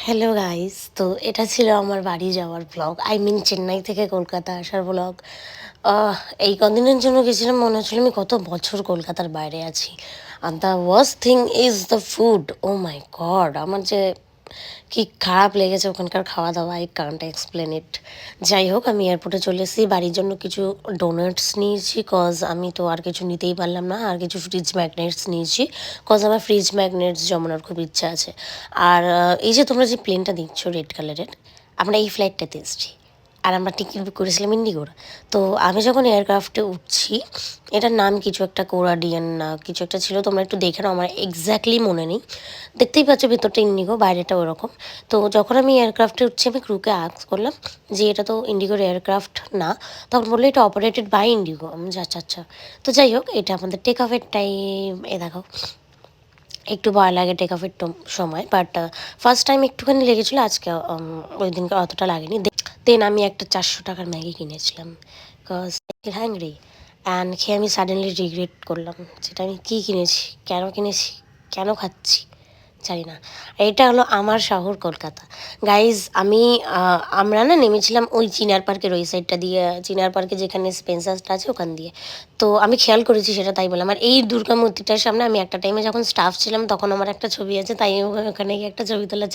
Hello guys, তো এটা ছিল আমার বাড়ি যাওয়ার ব্লগ। চেন্নাই থেকে কলকাতা আসার ব্লগ। এই কদিনের জন্য গেছিলাম, মনে হচ্ছিল আমি কত বছর কলকাতার বাইরে আছি। আর the worst thing is the food. Oh my god, আমার যে কি খারাপ লেগেছে ওখানকার খাওয়া দাওয়া, আই কান্ট এক্সপ্লেন ইট। যাই হোক, আমি এয়ারপোর্টে চলে এসেছি, বাড়ির জন্য কিছু ডোনাটস নিয়েছি, কজ আমি তো আর কিছু নিতেই পারলাম না। আর কিছু ফ্রিজ ম্যাগনেটস নিয়েছি, কজ আমার ফ্রিজ ম্যাগনেটস জমানোর খুব ইচ্ছা আছে। আর এই যে তোমরা যে প্লেনটা দেখছো রেড কালারের, আমরা এই ফ্লাইটটাতে এসেছি। আর আমরা টিকিট বুক করেছিলাম ইন্ডিগোর। তো আমি যখন এয়ারক্রাফটে উঠছি, এটার নাম কিছু একটা কোরাডিয়ান না কিছু একটা ছিল, তোমরা একটু দেখে নাও, আমার এক্স্যাক্টলি মনে নেই। দেখতেই পাচ্ছ ভেতরটা ইন্ডিগো, বাইরেটা ওরকম। তো যখন আমি এয়ারক্রাফটে উঠছি, আমি ক্রুকে আস্ক করলাম যে এটা তো ইন্ডিগোর এয়ারক্রাফট না। তখন বললো এটা অপারেটেড বাই ইন্ডিগো। আমি আচ্ছা আচ্ছা। তো যাই হোক, এটা আমাদের টেক অফের টাইম। দেখো, একটু ভয় লাগে টেক অফের সময়, বাট ফার্স্ট টাইম একটুখানি লেগেছিলো, আজকে ওই দিনকে অতটা লাগেনি। দেন আমি একটা 400 টাকার ম্যাগি কিনেছিলাম, বিকজ হ্যাংরি। অ্যান্ড খেয়ে আমি সাডেনলি রিগ্রেট করলাম যেটা আমি কী কিনেছি, কেন কিনেছি, কেন খাচ্ছি জানি না। এটা হলো আমার শহর কলকাতা। গাইজ, আমরা না নেমেছিলাম ওই চিনার পার্কের ওই সাইডটা দিয়ে, চিনার পার্কে যেখানে স্পেন্সার্সটা আছে ওখান দিয়ে। তো আমি খেয়াল করেছি সেটা, তাই বললাম। আর এই দুর্গা মূর্তিটার সামনে আমি একটা টাইমে যখন স্টাফ ছিলাম তখন আমার একটা ছবি আছে, তাই ওখানে গিয়ে একটা ছবি তোলার চেষ্টা